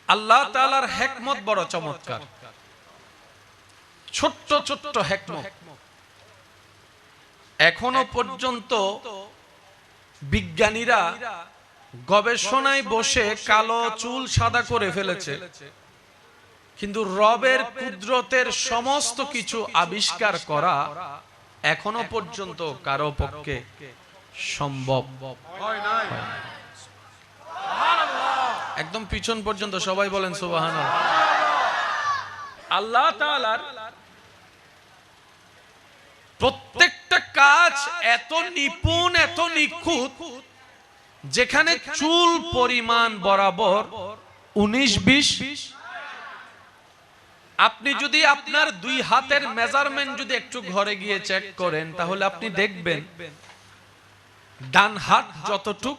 আল্লাহ তাআলার হিকমত বড় চমৎকার। ছোট্ট ছোট্ট হিকমত। এখনো পর্যন্ত বিজ্ঞানীরা গবেষণায় বসে কালো চুল সাদা করে ফেলেছে, কিন্তু রবের কুদরতের সমস্ত কিছু আবিষ্কার করা এখনো পর্যন্ত কারো পক্ষে সম্ভব হয় না। একদম পিছন পর্যন্ত সবাই বলেন সুবহানাল্লাহ। আল্লাহ তাআলার প্রত্যেকটা কাজ এত নিপুণ, এত নিখুঁত, যেখানে চুল পরিমাণ বরাবর 19-20। আপনি যদি আপনার 2 হাতের মেজারমেন্ট যদি একটু ঘরে গিয়ে চেক করেন, তাহলে আপনি দেখবেন ডান হাত যতটুক,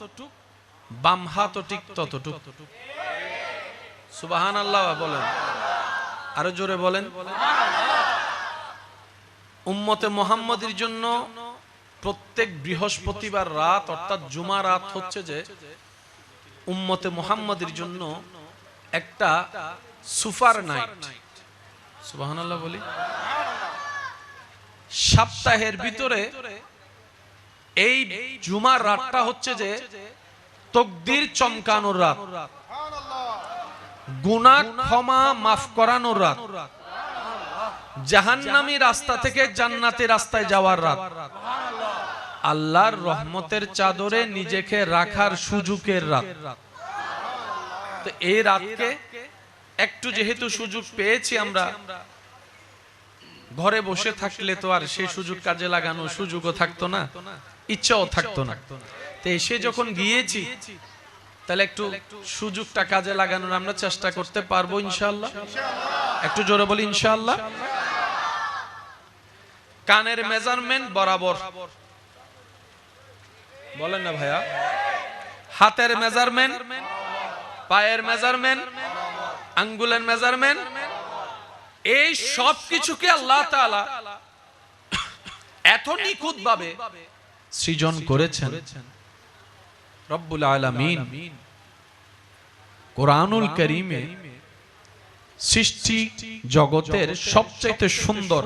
বাম হাতও ঠিক ততটুক। সুবহানাল্লাহ বলেন, আরো জোরে বলেন। উম্মতে মুহাম্মাদের জন্য প্রত্যেক বৃহস্পতিবার রাত অর্থাৎ জুমা রাত হচ্ছে যে উম্মতে মুহাম্মাদের জন্য একটা সুপার নাইট। সুবহানাল্লাহ বলি। সপ্তাহের ভিতরে এই জুমার রাতটা হচ্ছে যে তাকদীর চমকানোর রাত, গুনাহ ক্ষমা মাফ করানোর রাত, জাহান্নামী রাস্তা থেকে জান্নাতের রাস্তায় যাওয়ার রাত, আল্লাহর রহমতের চাদরে নিজেকে রাখার সুযোগের রাত। তো এই রাতকে একটু যেহেতু সুযোগ পেয়েছি আমরা, ঘরে বসে থাকলে তো আর সেই সুযোগ কাজে লাগানো সুযোগও থাকতো না, ইচ্ছাও থাকতো না। তো এসে যখন গিয়েছি, তাহলে একটু সুযোগটা কাজে লাগানোর আমরা চেষ্টা করতে পারবো ইনশাআল্লাহ। একটু জোরে বলি ইনশাআল্লাহ। কানের মেজারমেন্ট বরাবর বলেন না ভাইয়া, হাতের মেজারমেন্ট, পায়ের মেজারমেন্ট, আঙ্গুলের মেজারমেন্ট, এই সব কিছুকে আল্লাহ তাআলা এত নিখুঁত ভাবে সৃজন করেছেন। রব্বুল আলামিন কোরআনুল কারীমে সৃষ্টি জগতের সবচেয়ে সুন্দর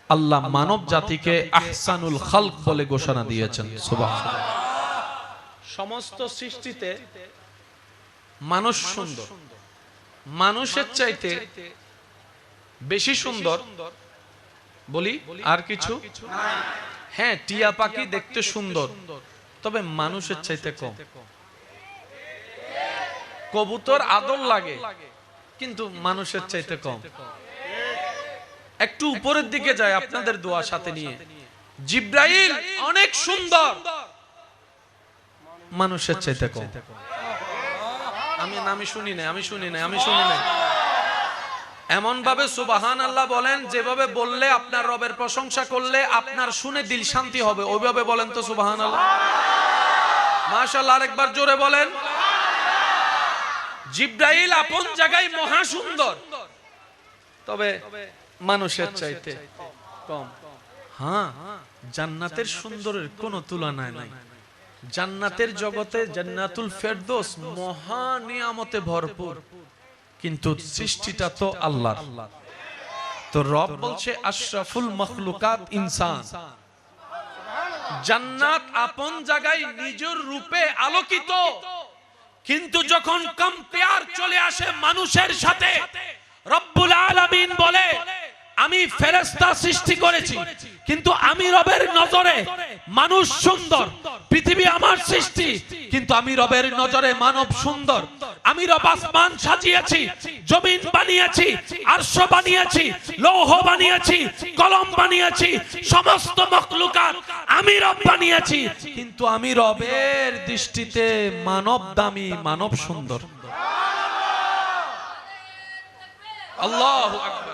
আল্লাহ মানব জাতিকে আহসানুল খালক বলে ঘোষণা দিয়েছেন। সুবহানাল্লাহ। সমস্ত সৃষ্টিতে মানুষ সুন্দর, মানুষের চাইতে বেশি সুন্দর বলি আর কিছু? হ্যাঁ, টিয়া পাখি দেখতে সুন্দর, তবে মানুষের চাইতে কম। কবুতর আদর লাগে, কিন্তু মানুষের চাইতে কম। একটু উপরের দিকে যায় আপনাদের দোয়া সাথে নিয়ে, জিব্রাইল অনেক সুন্দর, মানুষের চাইতে কম। আমি শুনি না। এমন ভাবে সুবহানাল্লাহ বলেন, যেভাবে বললে আপনার রবের প্রশংসা করলে আপনার শুনে দিল শান্তি হবে, ওইভাবে বলেন তো সুবহানাল্লাহ। মাশাআল্লাহ, আরেকবার জোরে বলেন। জিব্রাইল আপন জায়গায় মহা সুন্দর, তবে মানুষের চাইতে কম। হ্যাঁ, জান্নাতের সুন্দরের কোনো তুলনা নাই। জান্নাতের জগতে জান্নাতুল ফেরদৌস মহা নিয়ামতে ভরপুর, কিন্তু সৃষ্টিটা তো আল্লাহর। তো রব বলছে আশরাফুল মাখলুকাত ইনসান। জান্নাত আপন জায়গায় নিজের রূপে আলোকিত, কিন্তু যখন কম্পেয়ার চলে আসে মানুষের সাথে, রব্বুল আলামিন বলে আমি ফেরেশতা সৃষ্টি করেছি, কিন্তু আমি রবের নজরে মানুষ সুন্দর। পৃথিবী আমার সৃষ্টি, কিন্তু আমি রবের নজরে মানব সুন্দর। আমি রব আসমান সাজিয়েছি, জমিন বানিয়েছি, আরশ বানিয়েছি, লৌহ বানিয়েছি, কলম বানিয়েছি, সমস্ত মাখলুকাত আমি রব বানিয়েছি, কিন্তু আমি রবের দৃষ্টিতে মানব দামি, মানব সুন্দর। আল্লাহু আকবার।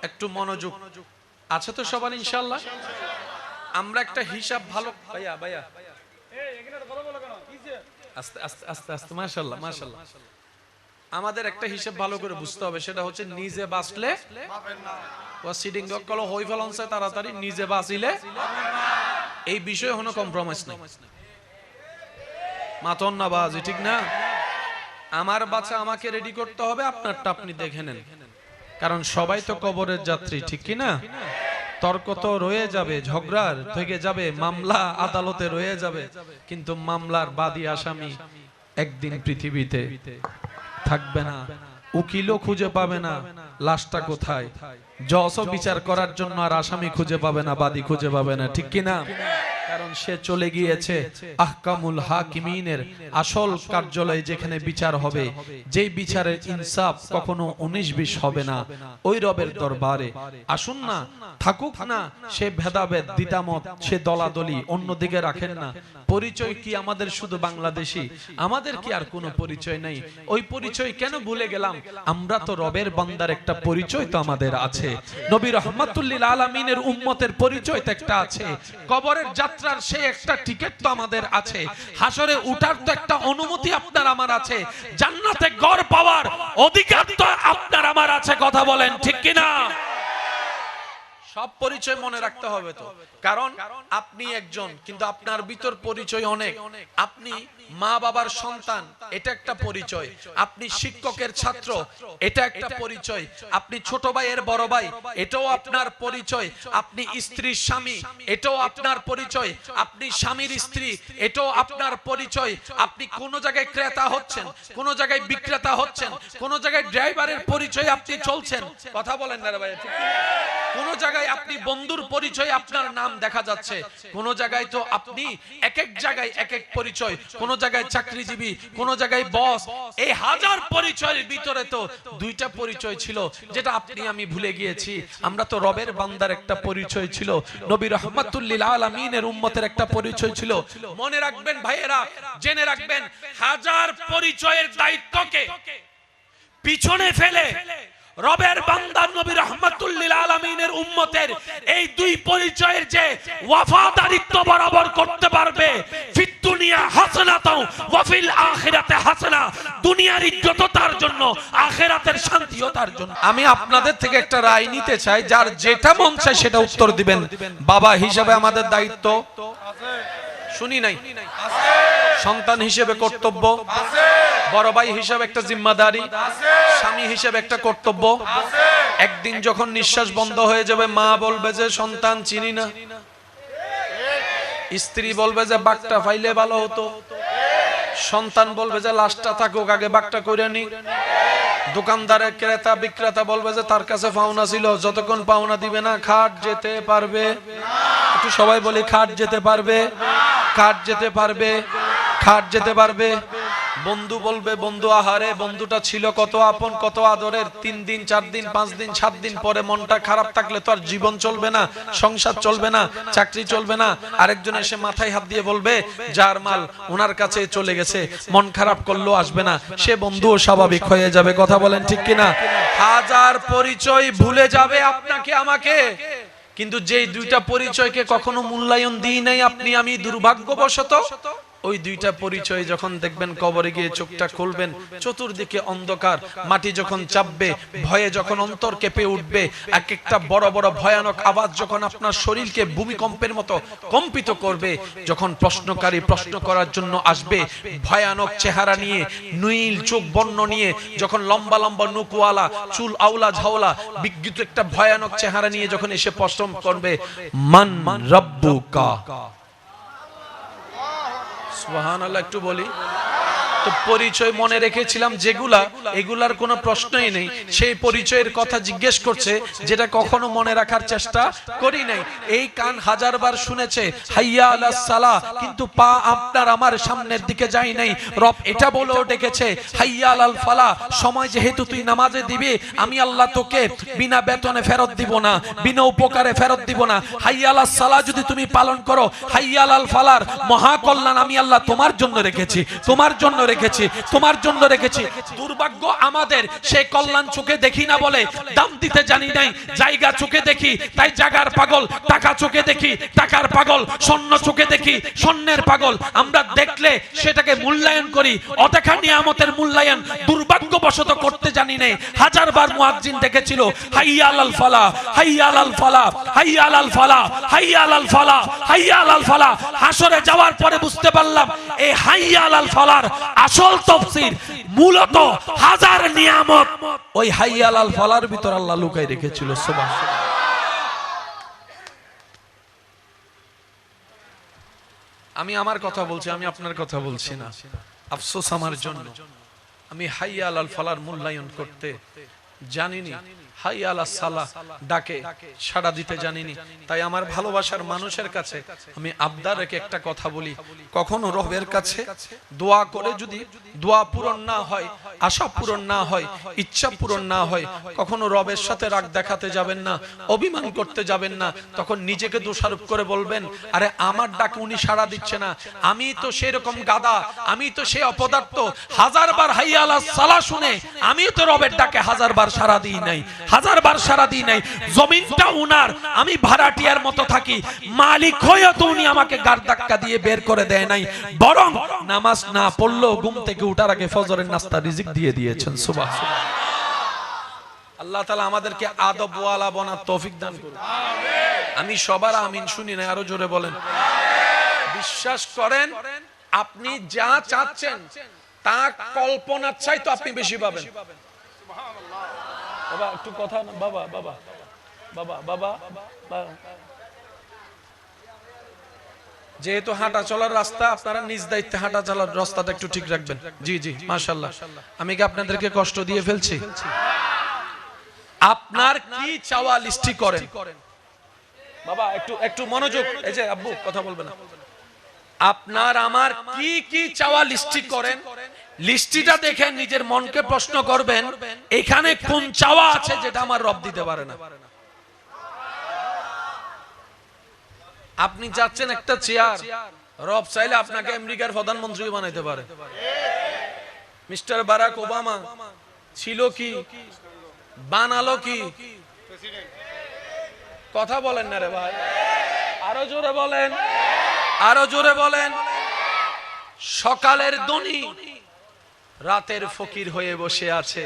একটু মনোযোগ আছে তো সবার ইনশাআল্লাহ। আমরা একটা হিসাব ভালো ভাইয়া আস্তে আস্তে আস্তে আস্তে মাশাআল্লাহ মাশাআল্লাহ। আমাদের একটা হিসাব ভালো করে বুঝতে হবে, সেটা হচ্ছে নিজে বাঁচলে ও সিডিং কল হই ফেলনছে তাড়াতাড়ি, নিজে বাঁচিলে এই বিষয়ে কোনো কম্প্রোমাইজ নেই। মাতন না বাজি, ঠিক না? আমার বাচ্চা আমাকে রেডি করতে হবে, আপনারটা আপনি দেখে নেন, কারণ সবাই তো কবরের যাত্রী, ঠিক কি না? তর্ক তো রয়ে যাবে, ঝগড়ার থেকে যাবে, মামলা আদালতে রয়ে যাবে, কিন্তু মামলার বাদী আসামি একদিন পৃথিবীতে থাকবে না। উকিলও খুঁজে পাবে না লাশটা কোথায়, জজও বিচার করার জন্য আর আসামি খুঁজে পাবে না, বাদী খুঁজে পাবে না, ঠিক কি না? কারণ সে চলে গিয়েছে আহকামুল হাকিমিনের আসল কার্যালয়ে, যেখানে বিচার হবে, যেই বিচারের ইনসাফ কখনো 19-20 হবে না, ওই রবের দরবারে। আসুন না, থাকুক না সে ভেদাভেদ দ্বিতামত, সে দলাদলি অন্যদিকে রাখেন না। পরিচয় কি আমাদের শুধু বাংলাদেশি? আমাদের কি আর কোনো পরিচয় নাই? ওই পরিচয় কেন ভুলে গেলাম? আমরা তো রবের বান্দার একটা পরিচয় তো আমাদের আছে, নবী রাহমাতুল লিল আলামিনের উম্মতের পরিচয় তো একটা আছে, কবরের যাত্রার সেই একটা টিকিট তো আমাদের আছে, হাসরে উঠার তো একটা অনুমতি আপনার আমার আছে, জান্নাতে ঘর পাওয়ার অধিকার তো আপনার আমার আছে। কথা বলেন ঠিক কি না? সব পরিচয় মনে রাখতে হবে তো, কারণ আপনি একজন, কিন্তু আপনার ভিতর পরিচয় অনেক। আপনি মা বাবার সন্তান, এটা একটা পরিচয়। আপনি শিক্ষকের ছাত্র, এটা একটা পরিচয়। আপনি ছোট ভাইয়ের বড় ভাই, এটাও আপনার পরিচয়। আপনি স্ত্রীর স্বামী, এটাও আপনার পরিচয়। আপনি স্বামীর স্ত্রী, এটাও আপনার পরিচয়। আপনি কোন জায়গায় ক্রেতা হচ্ছেন, কোন জায়গায় বিক্রেতা হচ্ছেন, কোন জায়গায় ড্রাইভারের পরিচয় আপনি চলছেন। কথা বলেন না রে ভাই, ঠিক কি? কোন জায়গায় আপনি বন্ধুর পরিচয় আপনার নাম দেখা যাচ্ছে, কোন জায়গায় তো আপনি এক এক জায়গায় এক এক পরিচয়, কোন জায়গায় চাকরিজীবী, কোন জায়গায় বস। এই হাজার পরিচয়ের ভিতরে তো দুইটা পরিচয় ছিল, যেটা আপনি আমি ভুলে গিয়েছি। আমরা তো রবের বান্দার একটা পরিচয় ছিল, নবী রাহমাতুল লিল আলামিনের উম্মতের একটা পরিচয় ছিল। মনে রাখবেন ভাইয়েরা, জেনে রাখবেন, হাজার পরিচয়ের দায়িত্বকে পিছনে ফেলে রবের বান্দা নবী রাহমাতুল লিল আলামিনের উম্মতের এই দুই পরিচয়ের যে ওয়াফাদারিত্ব বরাবর করতে পারবে, ফিদ দুনিয়া হাসানাতাও ওয়া ফিল আখিরাতে হাসানা, দুনিয়ার ইজ্জত তার জন্য, আখিরাতের শান্তিও তার জন্য। আমি আপনাদের থেকে একটা রায় নিতে চাই, যার যেটা মন চায় সেটা উত্তর দিবেন। বাবা হিসেবে আমাদের দায়িত্ব আছে, শুনি নাই? সন্তান হিসেবে কর্তব্য আছে, বড় ভাই হিসেবে একটা জিম্মাদারি আছে, স্বামী হিসেবে একটা কর্তব্য আছে। একদিন যখন নিঃশ্বাস বন্ধ হয়ে যাবে, মা বলবে যে সন্তান চিনি না, স্ত্রী বলবে যে বাঘটা ফাইলে ভালো হতো, সন্তান বলবে যে লাশটা থাকুক, আগে বাঘটা করে নি, দোকানদারের ক্রেতা বিক্রেতা বলবে যে তার কাছে পাওনা ছিল, যতক্ষণ পাওনা দিবে না খাট যেতে পারবে। একটু সবাই বলি খাট যেতে পারবে, খাট যেতে পারবে, খাট যেতে পারবে। বন্ধু বলবে বন্ধু আহারে, বন্ধুটা ছিল কত আপন, কত আদরের, 3 দিন 4 দিন 5 দিন 7 দিন পরে মনটা খারাপ থাকলে তো আর জীবন চলবে না, সংসার চলবে না, চাকরি চলবে না। আরেকজন এসে মাথায় হাত দিয়ে বলবে যার মাল ওনার কাছে চলে গেছে, মন খারাপ করলেও আসবে না, সে বন্ধুও স্বাভাবিক হয়ে যাবে। কথা বলেন ঠিক কিনা? হাজার পরিচয় ভুলে যাবে আপনাকে আমাকে, কিন্তু যেই দুইটা পরিচয়কে কখনো মূল্যায়ন দিই নাই আপনি আমি দুর্ভাগ্যবশত, ওই দুইটা পরিচয় যখন দেখবেন কবরে গিয়ে চোখটা খুলবেন, চতুর্দিকে অন্ধকার, মাটি যখন চাপবে, ভয়ে যখন অন্তর কেঁপে উঠবে, এক একটা বড় বড় ভয়ানক আওয়াজ যখন আপনার শরীরকে ভূমিকম্পের মতো কম্পিত করবে, যখন প্রশ্নকারী প্রশ্ন করার জন্য আসবে, ভয়ানক চেহারা নিয়ে, নীল চোখ বর্ণ নিয়ে, যখন লম্বা লম্বা নুকওয়ালা, চুল আউলা ঝাওলা, বিকৃত একটা ভয়ানক চেহারা নিয়ে যখন এসে প্রশ্ন করবে মান রাব্বুকা, সুবহানাল্লাহ, একটু বলি তো। পরিচয় মনে রেখেছিলাম যেগুলা, এগুলার কোনো প্রশ্নই নেই, সেই পরিচয়ের কথা জিজ্ঞেস করছে যেটা কখনো মনে রাখার চেষ্টা করি নাই। এই কান হাজারবার শুনেছে হাইয়া আলাস সালাহ, কিন্তু পা আপনার আমার সামনের দিকে যায় নাই। রব এটা বলেও ডেকেছে হাইয়া আলাল ফালাহ, সময় যেহেতু তুই নামাজে দিবি, আমি আল্লাহ তোকে বিনা বেতনে ফেরত দিব না, বিনা উপকারে ফেরত দিব না। হাইয়া আলাস সালাহ যদি তুমি পালন করো, হাইয়া আলাল ফালার মহা কল্যাণ আমি আল্লাহ তোমার জন্য রেখেছি, তোমার জন্য রেখেছি, তোমার জন্য রেখেছি। দুর্ভাগ্য আমাদের, সেই কল্যাণ চোখে দেখি না বলে দাম দিতে জানি নাই। জায়গা চোখে দেখি তাই জায়গার পাগল, টাকা চোখে দেখি টাকার পাগল, স্বর্ণ চোখে দেখি স্বর্ণের পাগল। আমরা দেখলে সেটাকে মূল্যায়ন করি, অদেখা নিয়ামতের মূল্যায়ন দুর্ভাগ্যবশত করতে জানি নাই। হাজারবার মুয়াজ্জিন ডেকেছিল হাইয়া আলাল ফালাহ, হাইয়া আলাল ফালাহ, হাইয়া আলাল ফালাহ, হাইয়া আলাল ফালাহ, হাইয়া আলাল ফালাহ। হাসরে যাওয়ার পরে বুঝতে পারলাম এই হাইয়া আলাল ফালাহর আসল তাফসীর মূলত হাজার নিয়ামত ওই হাইয়া আলাল ফালাহর ভিতর আল্লাহ লুকাই রেখেছিল। সুবহানাল্লাহ। আমি আমার কথা বলছি, আমি আপনার কথা বলছি না। আফসোস আমার জন্য, আমি হাইয়া আলাল ফালাহর মূল্যায়ন করতে জানিনি, হাইয়া আলাস সালাহ ডাকে সাড়া দিতে জানিনি। তাই আমার ভালোবাসার মানুষের কাছে আমি আবদার রেখে একটা কথা বলি, কখনো রবের কাছে দোয়া করে যদি দোয়া পূরণ না হয়, আশা পূরণ না হয়, ইচ্ছা পূরণ না হয়, কখনো রবের সাথে রাগ দেখাতে যাবেন না, অভিমান করতে যাবেন না। তখন নিজেকে দোষারোপ করে বলবেন, আরে আমার ডাকে উনি সাড়া দিচ্ছে না, আমি তো সেরকম গাদা, আমি তো সে অপদার্থ, হাজারবার হাইয়া আলাস সালাহ শুনে আমি তো রবের ডাকে হাজারবার সাড়া দিই নাই, হাজারবার সাড়া দিই নাই। জমিনটা উনার, আমি ভাড়াটিয়ার মতো থাকি, মালিক হয়েও তো উনি আমাকে গাড় ধাক্কা দিয়ে বের করে দেয় নাই, বরং নামাজ না পড়লেও ঘুম থেকে উঠার আগে ফজরের নাস্তা রিজিক দিয়ে দিয়েছেন। সুবহানাল্লাহ। আল্লাহ তাআলা আমাদেরকে আদব ওয়ালা বনার তৌফিক দান করুন। আমি সবার আমিন শুনি না, আরো জোরে বলেন। বিশ্বাস করেন, আপনি যা চাচ্ছেন তা কল্পনার চাইতে আপনি বেশি পাবেন। বাবা একটু কথা না, বাবা বাবা বাবা বাবা বাবা। যেহেতু হাঁটা চলার রাস্তা, আপনারা নিজ দায়িত্বে হাঁটা চলার রাস্তাটা একটু ঠিক রাখবেন। জি জি মাশাআল্লাহ। আমি কি আপনাদেরকে কষ্ট দিয়ে ফেলছি? আপনার কি চাওয়া লিস্টি করেন বাবা, একটু একটু মনোযোগ। এই যে আব্বু কথা বলবে না। আপনার আমার কি কি চাওয়া লিস্টি করেন, লিস্টিটা দেখে নিজের মনকে প্রশ্ন করবেন, এখানে কোন চাওয়া আছে যেটা আমার রব দিতে পারে না। আপনি চাচ্ছেন একটা চেয়ার, রব চাইলে আপনাকে আমেরিকার প্রধানমন্ত্রী বানাইতে পারে। মিস্টার বারাক ওবামা ছিল কি, বানালো কি? কথা বলেন না রে ভাই, আরো জোরে বলেন, আরো জোরে বলেন। সকালের ধনী রাতের ফকির হয়ে বসে আছে,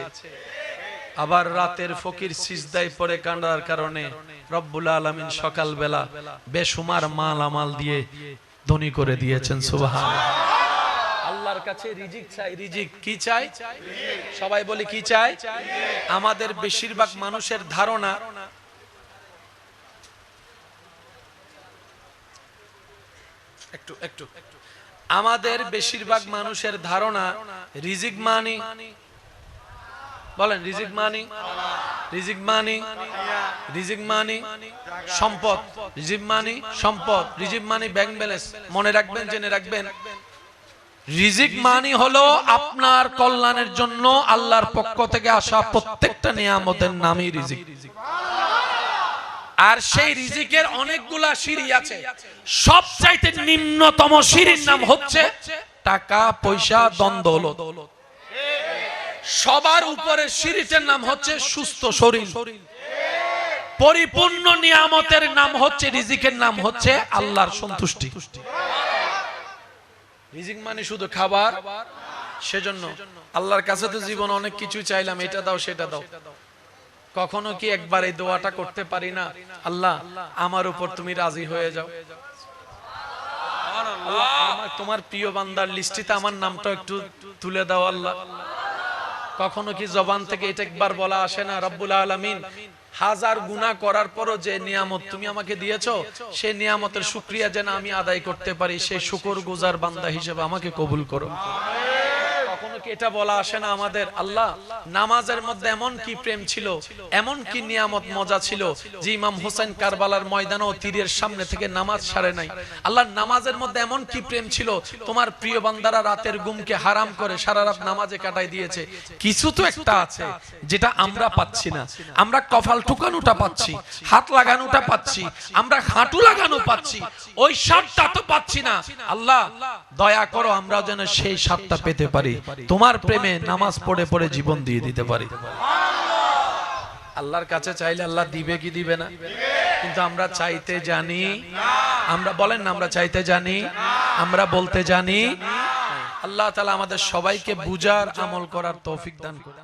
আবার রাতের ফকির সিজদায় পড়ে কান্নার কারণে রব্বুল আলামিন সকালবেলা বেশুমার মাল আমাল দিয়ে ধনী করে দিয়েছেন। সুবহানাল্লাহ। আল্লাহর কাছে রিজিক চাই। রিজিক কি চাই? সবাই বলে কি চাই? আমাদের বেশিরভাগ মানুষের ধারণা, একটু একটু আমাদের বেশিরভাগ মানুষের ধারণা রিজিক মানি, বলেন রিজিক মানি, রিজিক মানি, রিজিক মানি সম্পদ, রিজিক মানি সম্পদ, রিজিক মানি ব্যাংক ব্যালেন্স। মনে রাখবেন, জেনে রাখবেন, রিজিক মানি হলো আপনার কল্যাণের জন্য আল্লাহর পক্ষ থেকে আসা প্রত্যেকটা নিয়ামতের নামই রিজিক। আর সেই রিজিকের অনেকগুলা সিঁড়ি আছে, সবচাইতে নিম্নতম সিঁড়ির নাম হচ্ছে টাকা পয়সা ধন দৌলত। সবার উপরে সিঁড়িটার নাম হচ্ছে সুস্থ শরীর। পরিপূর্ণ নিয়ামতের নাম হচ্ছে, রিজিকের নাম হচ্ছে আল্লাহর সন্তুষ্টি। রিজিক মানে শুধু খাবার, সেজন্য আল্লাহর কাছে তো জীবন অনেক কিছু চাইলাম, এটা দাও সেটা দাও, কখনো কি একবার এই দোয়াটা করতে পারি না, আল্লাহ আমার উপর তুমি রাজি হয়ে যাও, আল্লাহ তোমার প্রিয় বান্দার লিস্টিতে আমার নামটা একটু তুলে দাও আল্লাহ। কখনো কি জবান থেকে এটা একবার বলা আসে না, রব্বুল আলামিন হাজার গুনাহ করার পরও যে নিয়ামত তুমি আমাকে দিয়েছো, সেই নিয়ামতের শুকরিয়া যেন আমি আদায় করতে পারি, সেই শুকরগুজার বান্দা হিসেবে আমাকে কবুল করো। কখনো কি এটা বলা আসে না আমাদের, আল্লাহ নামাজের মধ্যে এমন কি প্রেম ছিল, এমন কি নিয়ামত মজা ছিল যে ইমাম হোসেন কারবালার ময়দানে তীরের সামনে থেকে নামাজ ছাড়ে নাই। আল্লাহ নামাজের মধ্যে এমন কি প্রেম ছিল, তোমার প্রিয় বান্দারা রাতের ঘুমকে হারাম করে সারা রাত নামাজে কাটাই দিয়েছে। কিছু তো একটা আছে যেটা আমরা পাচ্ছি না। আমরা কপাল ঠুকানোটা পাচ্ছি, হাত লাগানোটা পাচ্ছি, আমরা হাঁটু লাগানো পাচ্ছি, ওই স্বাদটা তো পাচ্ছি না। আল্লাহ দয়া করো আমরা যেন সেই স্বাদটা পেতে পারি, তোমার প্রেমে নামাজ পড়ে পড়ে জীবন দিয়ে দিতে পারি। আল্লাহর কাছে চাইলে আল্লাহ দিবে কি দিবে না? কিন্তু আমরা চাইতে জানি, আমরা বলেন না আমরা চাইতে জানি, আমরা বলতে জানি। আল্লাহ তাআলা আমাদের সবাইকে বুঝার আমল করার তৌফিক দান করুন।